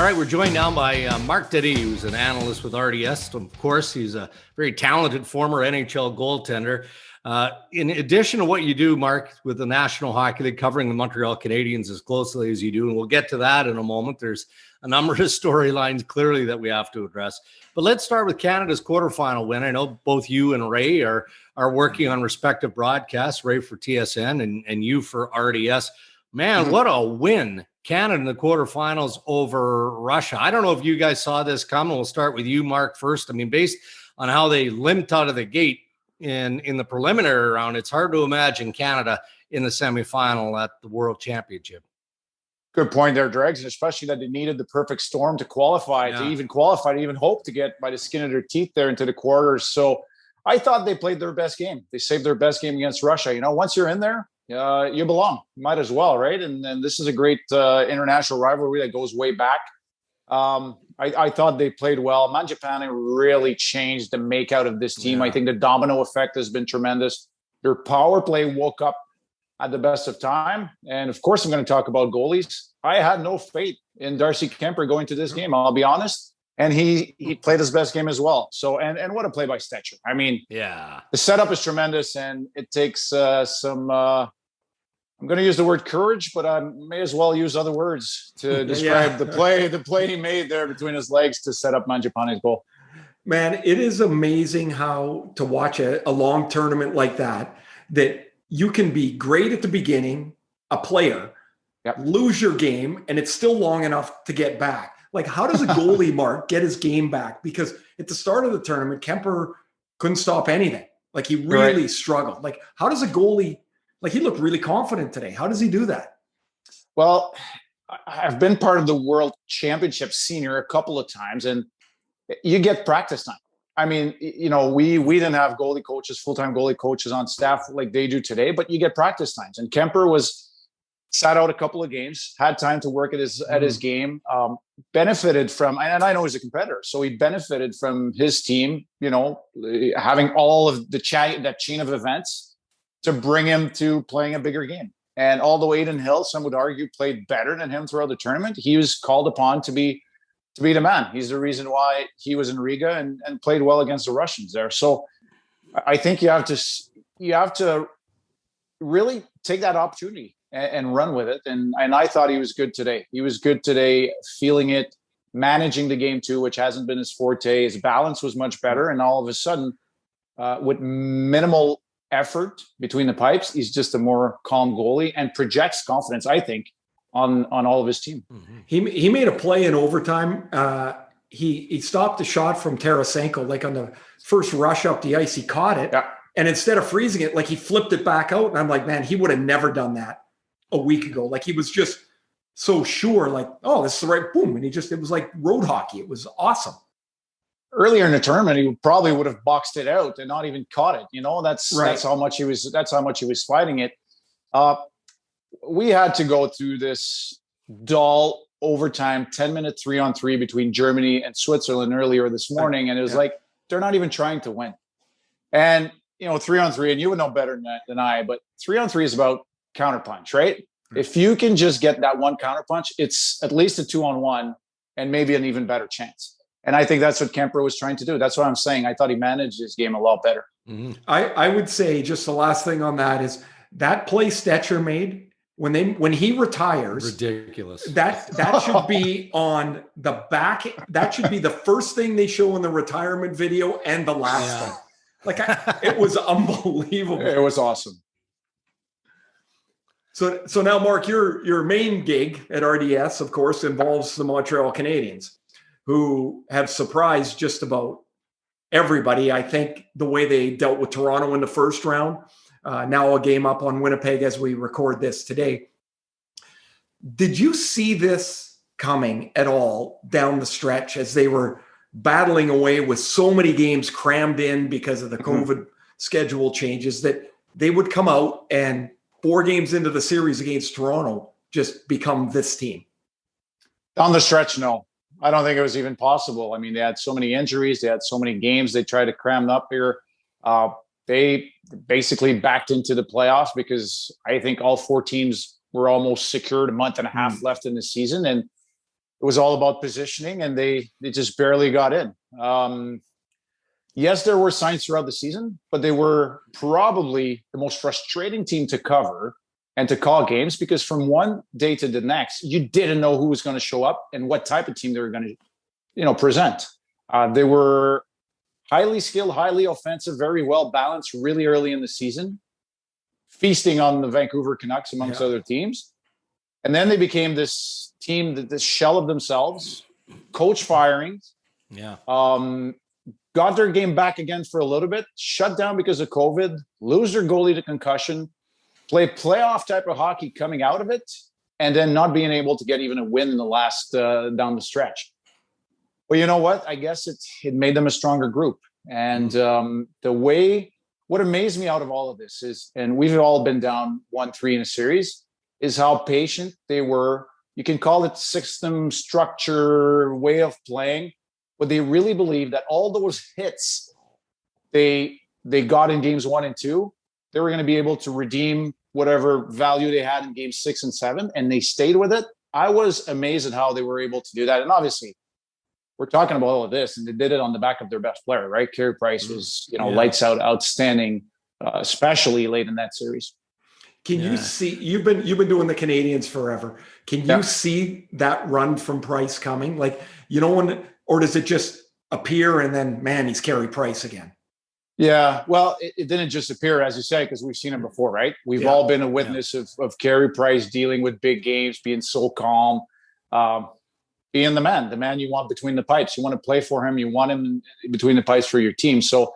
right, we're joined now by Marc Denis, who's an analyst with RDS. Of course, he's a very talented former NHL goaltender. In addition to what you do, Marc, with the National Hockey League, covering the Montreal Canadiens as closely as you do, and we'll get to that in a moment. There's a number of storylines clearly that we have to address. But let's start with Canada's quarterfinal win. I know both you and Ray are working on respective broadcasts, Ray for TSN and you for RDS. Man, what a win. Canada in the quarterfinals over Russia. I don't know if you guys saw this coming. We'll start with you, Marc, first. I mean, based on how they limped out of the gate in the preliminary round, it's hard to imagine Canada in the semifinal at the World Championship. Good point there, Dregs, and especially that they needed the perfect storm to qualify, to even hope to get by the skin of their teeth there into the quarters. So I thought they played their best game. They saved their best game against Russia. You know, once you're in there, you belong. You might as well, right? And this is a great international rivalry that goes way back. I thought they played well. Mangiapane really changed the make-out of this team. I think the domino effect has been tremendous. Their power play woke up at the best of time. And of course, I'm going to talk about goalies. I had no faith in Darcy Kuemper going to this game, I'll be honest. And he played his best game as well. So, and what a play by Stecher. I mean, the setup is tremendous, and it takes some I'm going to use the word courage, but I may as well use other words to describe the play he made there between his legs to set up Mangiapane's goal. Man, it is amazing how to watch a long tournament like that you can be great at the beginning, a player, lose your game, and it's still long enough to get back. Like, how does a goalie, Marc, get his game back? Because at the start of the tournament, Kuemper couldn't stop anything. Like, he really struggled. Like, how does a goalie, like, he looked really confident today. How does he do that? Well, I've been part of the World Championship senior a couple of times, and you get practice time. I mean, you know, we didn't have goalie coaches, full-time goalie coaches on staff like they do today, but you get practice times. And Kuemper sat out a couple of games, had time to work at his game, benefited from, and I know he's a competitor, so he benefited from his team, you know, having all of that chain of events to bring him to playing a bigger game. And although Adin Hill, some would argue, played better than him throughout the tournament, he was called upon to be the man. He's the reason why he was in Riga and played well against the Russians there. So I think you have to really take that opportunity and run with it. And I thought he was good today. He was good today, feeling it, managing the game too, which hasn't been his forte. His balance was much better. And all of a sudden, with minimal effort between the pipes, he's just a more calm goalie and projects confidence, I think, on all of his team. He made a play in overtime. He stopped a shot from Tarasenko, like on the first rush up the ice. He caught it. Yeah. And instead of freezing it, like, he flipped it back out. And I'm like, man, he would have never done that a week ago. Like, he was just so sure, like, oh, this is the right boom. And it was like road hockey. It was awesome. Earlier in the tournament, he probably would have boxed it out and not even caught it. You know, that's how much he was fighting it. We had to go through this dull overtime 10-minute 3-on-3 between Germany and Switzerland earlier this morning. And it was like, they're not even trying to win. And, you know, 3-on-3, and you would know better than I, but 3-on-3 is about counterpunch, right? If you can just get that one counterpunch, it's at least a 2-on-1 and maybe an even better chance. And I think that's what Kuemper was trying to do. That's what I'm saying. I thought he managed his game a lot better. I would say, just the last thing on that is that play Stecher made when he retires. Ridiculous. That should be on the back. That should be the first thing they show in the retirement video and the last thing. Like, it was unbelievable. It was awesome. So now, Marc, your main gig at RDS, of course, involves the Montreal Canadiens, who have surprised just about everybody. I think the way they dealt with Toronto in the first round, now a game up on Winnipeg as we record this today. Did you see this coming at all down the stretch as they were battling away with so many games crammed in because of the COVID schedule changes, that they would come out and 4 games into the series against Toronto just become this team? Down the stretch, no. I don't think it was even possible. I mean, they had so many injuries. They had so many games they tried to cram up here. They basically backed into the playoffs because I think all 4 teams were almost secured a month and a half left in the season. And it was all about positioning, and they just barely got in. Yes, there were signs throughout the season, but they were probably the most frustrating team to cover and to call games, because from one day to the next, you didn't know who was going to show up and what type of team they were going to, present. They were highly skilled, highly offensive, very well balanced really early in the season, feasting on the Vancouver Canucks amongst other teams. And then they became this team, this shell of themselves, coach firings. Yeah. Got their game back again for a little bit, shut down because of COVID, lose their goalie to concussion, play playoff type of hockey coming out of it, and then not being able to get even a win in the last down the stretch. Well, you know what? I guess it made them a stronger group. And what amazed me out of all of this is, and we've all been down 1-3 in a series, is how patient they were. You can call it system, structure, way of playing, but they really believed that all those hits they got in games 1 and 2, they were going to be able to redeem whatever value they had in games 6 and 7, and they stayed with it. I was amazed at how they were able to do that. And obviously, we're talking about all of this, and they did it on the back of their best player, right? Carey Price was, lights out, outstanding, especially late in that series. Can you see, you've been doing the Canadiens forever. Can you see that run from Price coming? Like, or does it just appear and then, man, he's Carey Price again? Yeah, well, it didn't just appear, as you say, because we've seen it before, right? We've all been a witness of Carey Price dealing with big games, being so calm, being the man you want between the pipes. You want to play for him. You want him between the pipes for your team. So,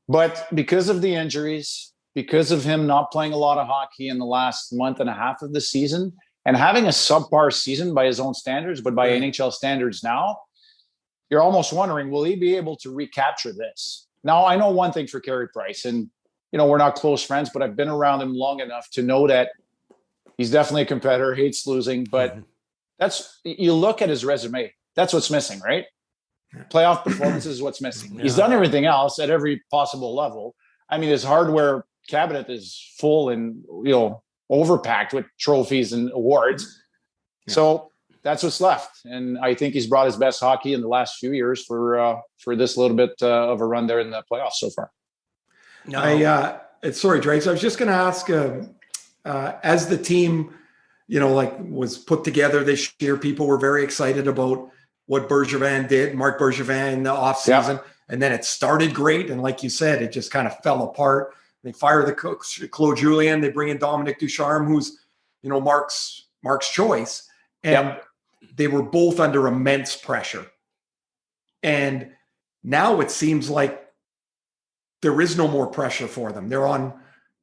but because of the injuries, because of him not playing a lot of hockey in the last month and a half of the season, and having a subpar season by his own standards, but by NHL standards now, you're almost wondering, will he be able to recapture this? Now, I know one thing for Carey Price, and, we're not close friends, but I've been around him long enough to know that he's definitely a competitor, hates losing, but you look at his resume, that's what's missing, right? Playoff performances is what's missing. He's done everything else at every possible level. I mean, his hardware cabinet is full and, overpacked with trophies and awards. Yeah. So that's what's left. And I think he's brought his best hockey in the last few years for this little bit of a run there in the playoffs so far. No, sorry, Drake. So I was just going to ask, as the team, was put together this year, people were very excited about what Bergevin did, Marc Bergevin in the offseason. And then it started great. And like you said, it just kind of fell apart. They fire the coach, Claude Julien. They bring in Dominic Ducharme, who's, Marc's choice. And they were both under immense pressure. And now it seems like there is no more pressure for them. They're on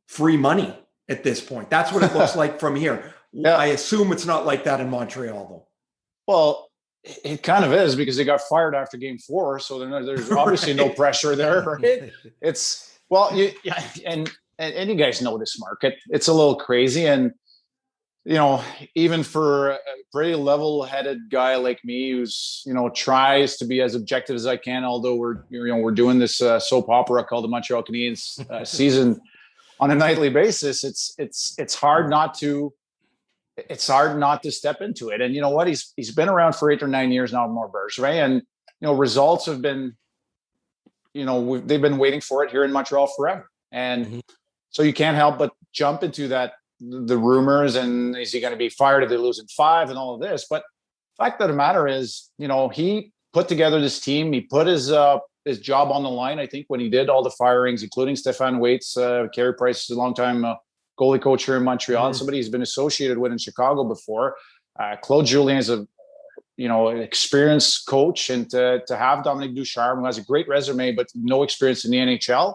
free money at this point. That's what it looks like from here. I assume it's not like that in Montreal, though. Well, it kind of is, because they got fired after game 4. So there's obviously no pressure there, right? And you guys know this market. It's a little crazy. And, even for a pretty level-headed guy like me who's, tries to be as objective as I can, although we're doing this soap opera called the Montreal Canadiens season on a nightly basis, it's hard not to step into it. And you know what? He's been around for 8 or 9 years now, more Bergevin, and results have been, they've been waiting for it here in Montreal forever. And so you can't help but jump into the rumors, and is he going to be fired if they lose in 5 and all of this? But the fact of the matter is, he put together this team. He put his job on the line, I think, when he did all the firings, including Stefan Waits. Carey Price is a longtime goalie coach here in Montreal, and somebody he's been associated with in Chicago before. Claude Julien is an experienced coach, and to have Dominic Ducharme, who has a great resume but no experience in the NHL,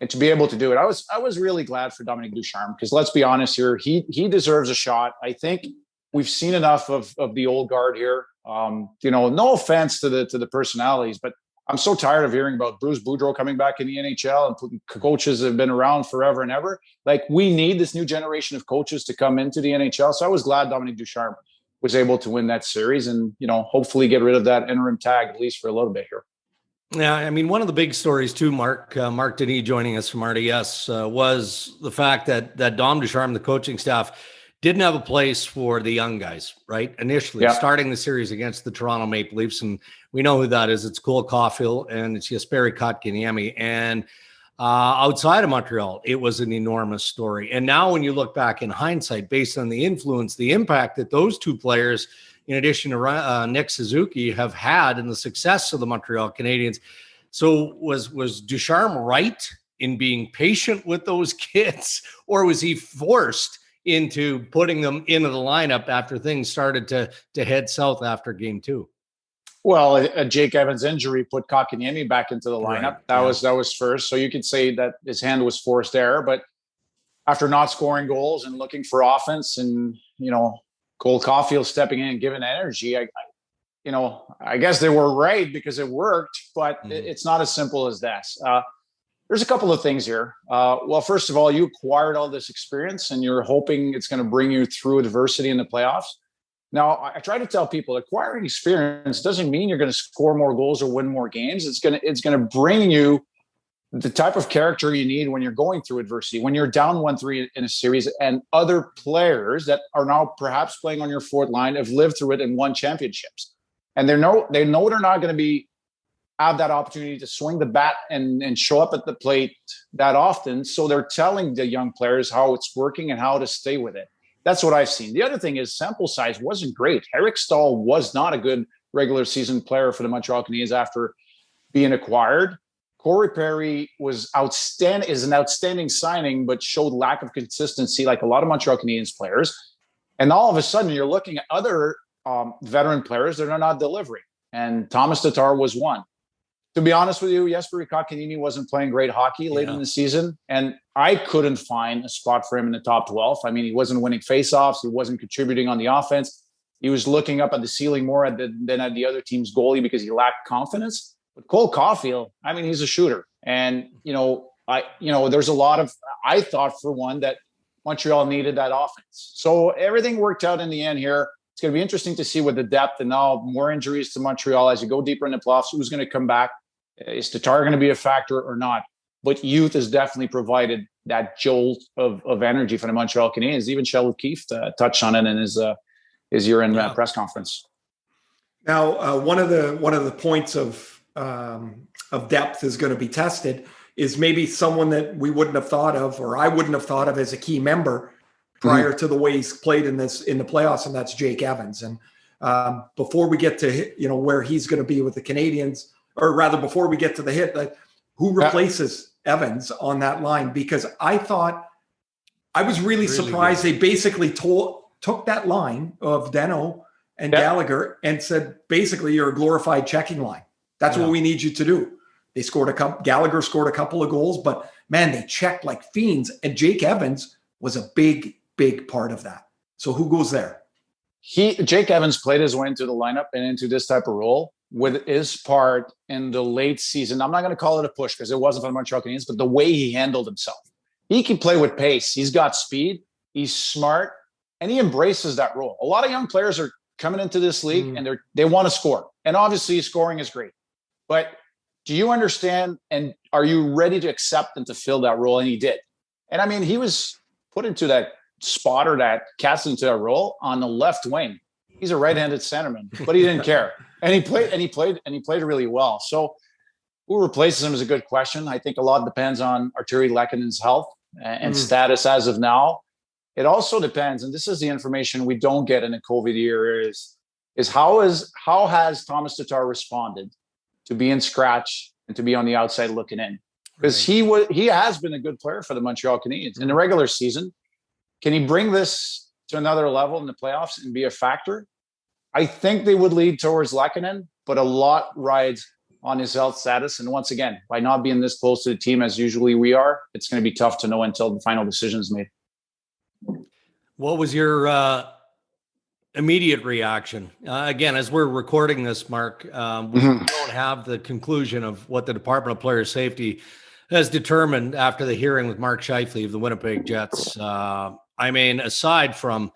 and to be able to do it, I was really glad for Dominic Ducharme, because let's be honest here, he deserves a shot. I think we've seen enough of the old guard here. No offense to the personalities, but I'm so tired of hearing about Bruce Boudreau coming back in the NHL, and coaches have been around forever and ever. Like, we need this new generation of coaches to come into the NHL. So I was glad Dominic Ducharme was able to win that series and, hopefully get rid of that interim tag, at least for a little bit here. Yeah, I mean, one of the big stories too, Marc Denis joining us from RDS, was the fact that Dom Ducharme, the coaching staff, didn't have a place for the young guys, right? Initially, starting the series against the Toronto Maple Leafs, and we know who that is. It's Cole Caulfield and it's Jesperi Kotkaniemi. And outside of Montreal, it was an enormous story. And now when you look back in hindsight, based on the influence, the impact that those two players, in addition to Nick Suzuki, have had in the success of the Montreal Canadiens. So was Ducharme right in being patient with those kids, or was he forced into putting them into the lineup after things started to head south after game 2? Well, a Jake Evans injury put Kotkaniemi back into the lineup. Right. That was first. So you could say that his hand was forced there. But after not scoring goals and looking for offense, and Cole Caulfield stepping in and giving energy, I guess they were right because it worked. But it's not as simple as that. There's a couple of things here. Well, first of all, you acquired all this experience and you're hoping it's going to bring you through adversity in the playoffs. Now, I try to tell people acquiring experience doesn't mean you're going to score more goals or win more games. It's going to bring you the type of character you need when you're going through adversity, when you're down 1-3 in a series, and other players that are now perhaps playing on your fourth line have lived through it and won championships. And they know they're not going to have that opportunity to swing the bat and show up at the plate that often. So they're telling the young players how it's working and how to stay with it. That's what I've seen. The other thing is sample size wasn't great. Eric Staal was not a good regular season player for the Montreal Canadiens after being acquired. Corey Perry is an outstanding signing, but showed lack of consistency like a lot of Montreal Canadiens players. And all of a sudden you're looking at other veteran players that are not delivering. And Thomas Tatar was one. To be honest with you, Jesperi Kotkaniemi wasn't playing great hockey late in the season, and I couldn't find a spot for him in the top 12. I mean, he wasn't winning faceoffs. He wasn't contributing on the offense. He was looking up at the ceiling more than at the other team's goalie because he lacked confidence. But Cole Caulfield, I mean, he's a shooter. And, there's a lot of, I thought for one that Montreal needed that offense. So everything worked out in the end here. It's going to be interesting to see with the depth and now more injuries to Montreal as you go deeper in the playoffs, who's going to come back. Is Tatar going to be a factor or not? But youth has definitely provided that jolt of energy for the Montreal Canadiens. Even Sheldon Keefe touched on it in his year-end press conference. Now, one of the points of depth is going to be tested is maybe someone that we wouldn't have thought of, or I wouldn't have thought of as a key member prior to the way he's played in the playoffs, and that's Jake Evans. And before we get to where he's going to be with the Canadiens. Or rather, before we get to the hit, who replaces Evans on that line? Because I thought I was really surprised. Good. They basically took that line of Deno and Gallagher and said, basically, you're a glorified checking line. That's what we need you to do. They scored Gallagher scored a couple of goals, but man, they checked like fiends. And Jake Evans was a big, big part of that. So who goes there? Jake Evans played his way into the lineup and into this type of role with his part in the late season. I'm not going to call it a push because it wasn't for the Montreal Canadiens, but the way he handled himself. He can play with pace. He's got speed. He's smart, and he embraces that role. A lot of young players are coming into this league and they want to score. And obviously scoring is great. But do you understand and are you ready to accept and to fill that role? And he did. And I mean, he was put into that spot or that cast into that role on the left wing. He's a right-handed centerman, but he didn't care. And he played really well. So who replaces him is a good question. I think a lot depends on Arturi Lekkonen's health and status as of now. It also depends, and this is the information we don't get in a COVID year, is how has Thomas Tatar responded to being scratched and to be on the outside looking in? Because he has been a good player for the Montreal Canadiens in the regular season. Can he bring this to another level in the playoffs and be a factor? I think they would lead towards Lekkonen, but a lot rides on his health status. And once again, by not being this close to the team as usually we are, it's going to be tough to know until the final decision is made. What was your immediate reaction? Again, as we're recording this, Mark, we don't have the conclusion of what the Department of Player Safety has determined after the hearing with Mark Scheifele of the Winnipeg Jets. I mean, aside from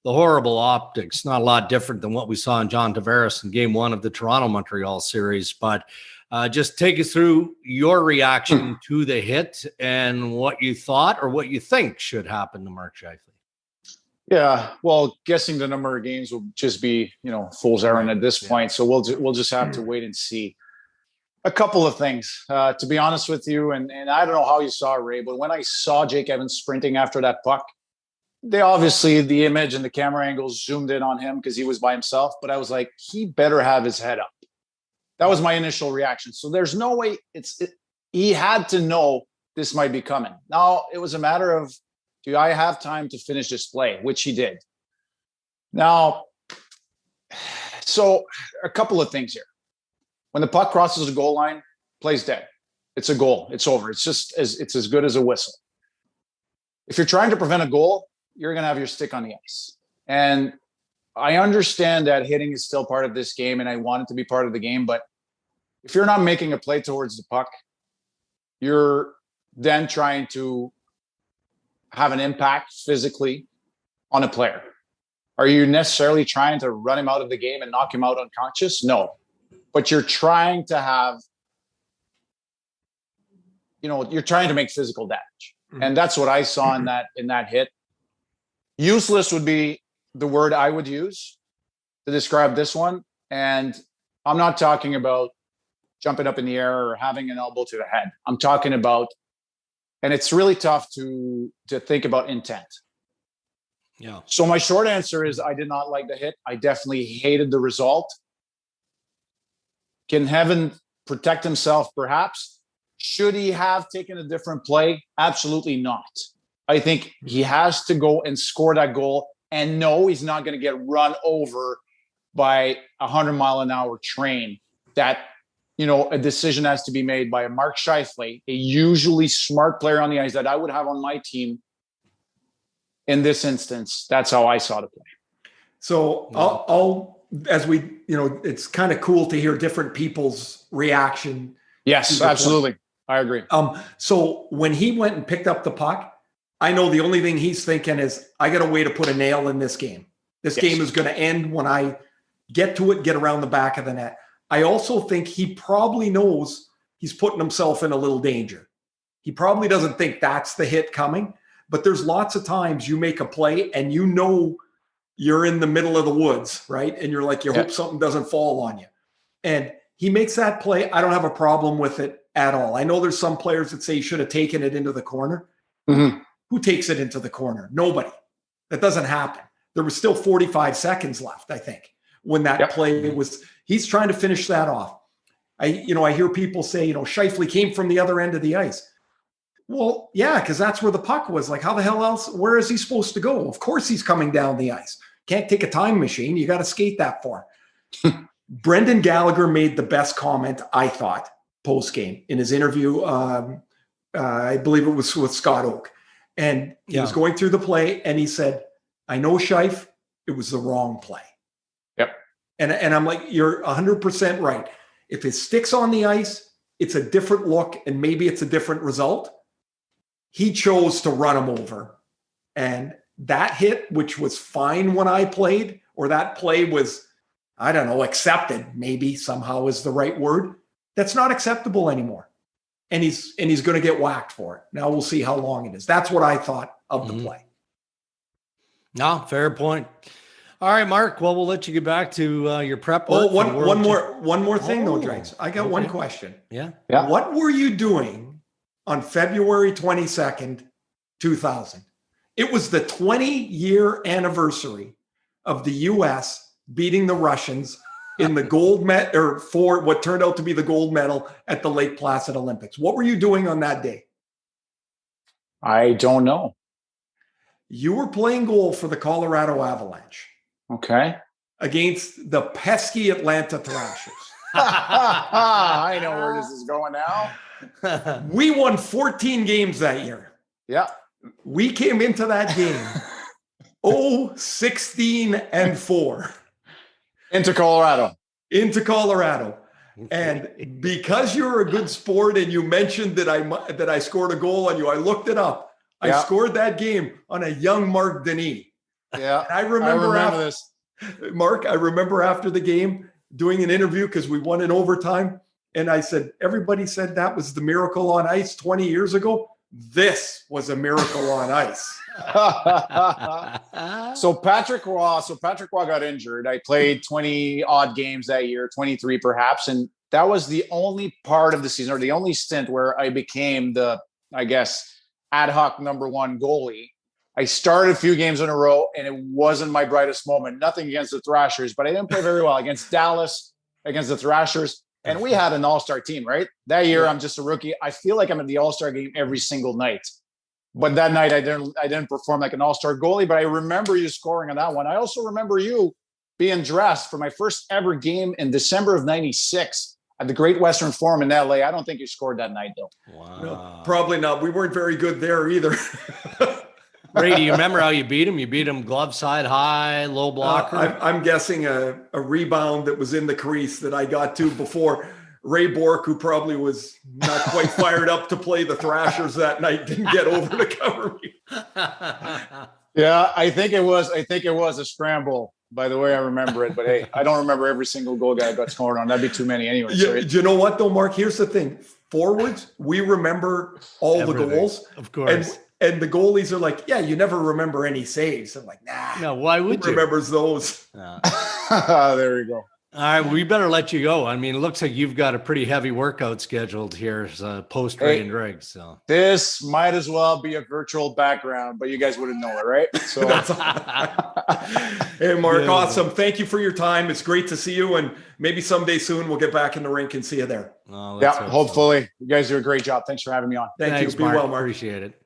the horrible optics, not a lot different than what we saw in John Tavares in game 1 of the Toronto-Montreal series, but just take us through your reaction to the hit and what you thought or what you think should happen to Mark Scheifele. Yeah, well, guessing the number of games will just be, fool's errand at this point. So we'll just have to wait and see. A couple of things, to be honest with you, and I don't know how you saw Ray, but when I saw Jake Evans sprinting after that puck, the image and the camera angles zoomed in on him because he was by himself. But I was like, he better have his head up. That was my initial reaction. So there's no way he had to know this might be coming. Now it was a matter of, do I have time to finish this play, which he did. Now, so a couple of things here. When the puck crosses the goal line, play's dead. It's a goal. It's over. It's as good as a whistle. If you're trying to prevent a goal, you're going to have your stick on the ice. And I understand that hitting is still part of this game, and I want it to be part of the game. But if you're not making a play towards the puck, you're then trying to have an impact physically on a player. Are you necessarily trying to run him out of the game and knock him out unconscious? No. But you're trying to have, you're trying to make physical damage. Mm-hmm. And that's what I saw in that hit. Useless would be the word I would use to describe this one. And I'm not talking about jumping up in the air or having an elbow to the head. I'm talking about, and it's really tough to think about intent. Yeah. So my short answer is I did not like the hit. I definitely hated the result. Can Heaven protect himself? Perhaps. Should he have taken a different play? Absolutely not. I think he has to go and score that goal. And no, he's not going to get run over by a 100-mile-an-hour train. That, a decision has to be made by a Mark Scheifele, a usually smart player on the ice that I would have on my team. In this instance, that's how I saw the play. So I'll as we, it's kind of cool to hear different people's reaction. Yes, absolutely. I agree. So when he went and picked up the puck, I know the only thing he's thinking is, I got a way to put a nail in this game. This game is going to end when I get to it, get around the back of the net. I also think he probably knows he's putting himself in a little danger. He probably doesn't think that's the hit coming, but there's lots of times you make a play and you're in the middle of the woods, right? And you're like, you hope something doesn't fall on you. And he makes that play. I don't have a problem with it at all. I know there's some players that say he should have taken it into the corner. Mm-hmm. Who takes it into the corner? Nobody. That doesn't happen. There was still 45 seconds left, I think, when that play was, he's trying to finish that off. I hear people say, Scheifele came from the other end of the ice. Well, yeah, because that's where the puck was. Like, how the hell else, where is he supposed to go? Of course he's coming down the ice. Can't take a time machine. You got to skate that far. Brendan Gallagher made the best comment, I thought, post-game in his interview. I believe it was with Scott Oak. And he was going through the play, and he said, I know, Scheif, it was the wrong play. Yep. And I'm like, you're 100% right. If his stick's on the ice, it's a different look, and maybe it's a different result. He chose to run him over. And that hit, which was fine when I played, or that play was, I don't know, accepted, maybe somehow is the right word. That's not acceptable anymore. And he's going to get whacked for it. Now we'll see how long it is. That's what I thought of the play. No, fair point. All right, Mark. Well, we'll let you get back to your prep work. One more thing, though, Drakes. I got one question. Yeah. What were you doing on February 22nd, 2000? It was the 20-year anniversary of the U.S. beating the Russians in the gold medal, or for what turned out to be the gold medal at the Lake Placid Olympics. What were you doing on that day? I don't know. You were playing goal for the Colorado Avalanche. Okay. Against the pesky Atlanta Thrashers. I know where this is going now. We won 14 games that year. Yeah. We came into that game 16-4. Into Colorado. And because you're a good sport and you mentioned that I scored a goal on you, I looked it up. I scored that game on a young Marc Denis. Yeah. And I remember this. Mark, I remember after the game doing an interview because we won in overtime. And I said, everybody said that was the Miracle on Ice 20 years ago. this was a miracle on ice. So Patrick Roy got injured. I played 20 odd games that year, 23 perhaps. And that was the only part of the season, or the only stint, where I became the, I guess, ad hoc number one goalie. I started a few games in a row, and it wasn't my brightest moment. Nothing against the Thrashers, but I didn't play very well against Dallas, against the Thrashers. And we had an all-star team, right? That year, I'm just a rookie. I feel like I'm at the all-star game every single night. But that night, I didn't perform like an all-star goalie, but I remember you scoring on that one. I also remember you being dressed for my first ever game in December of 96 at the Great Western Forum in LA. I don't think you scored that night, though. Wow. No, probably not. We weren't very good there either. Ray, do you remember how you beat him? You beat him glove side high, low blocker? I'm guessing a rebound that was in the crease that I got to before Ray Bork, who probably was not quite fired up to play the Thrashers that night, didn't get over to cover me. Yeah, I think it was a scramble, by the way I remember it. But hey, I don't remember every single goal guy I got scored on. That'd be too many anyway. Yeah, do you know what though, Mark? Here's the thing. Forwards, we remember all Everything, the goals. of course. And the goalies are like, yeah, you never remember any saves. I'm like, nah. No, why would who you? remembers those? There we go. All right, we better let you go. I mean, it looks like you've got a pretty heavy workout scheduled here, post Ray and Greg. So this might as well be a virtual background, but you guys wouldn't know it, right? So, hey, Mark, awesome. Thank you for your time. It's great to see you, and maybe someday soon we'll get back in the rink and see you there. hopefully. You guys do a great job. Thanks for having me on. Thanks, you. Be well, Mark. Appreciate it.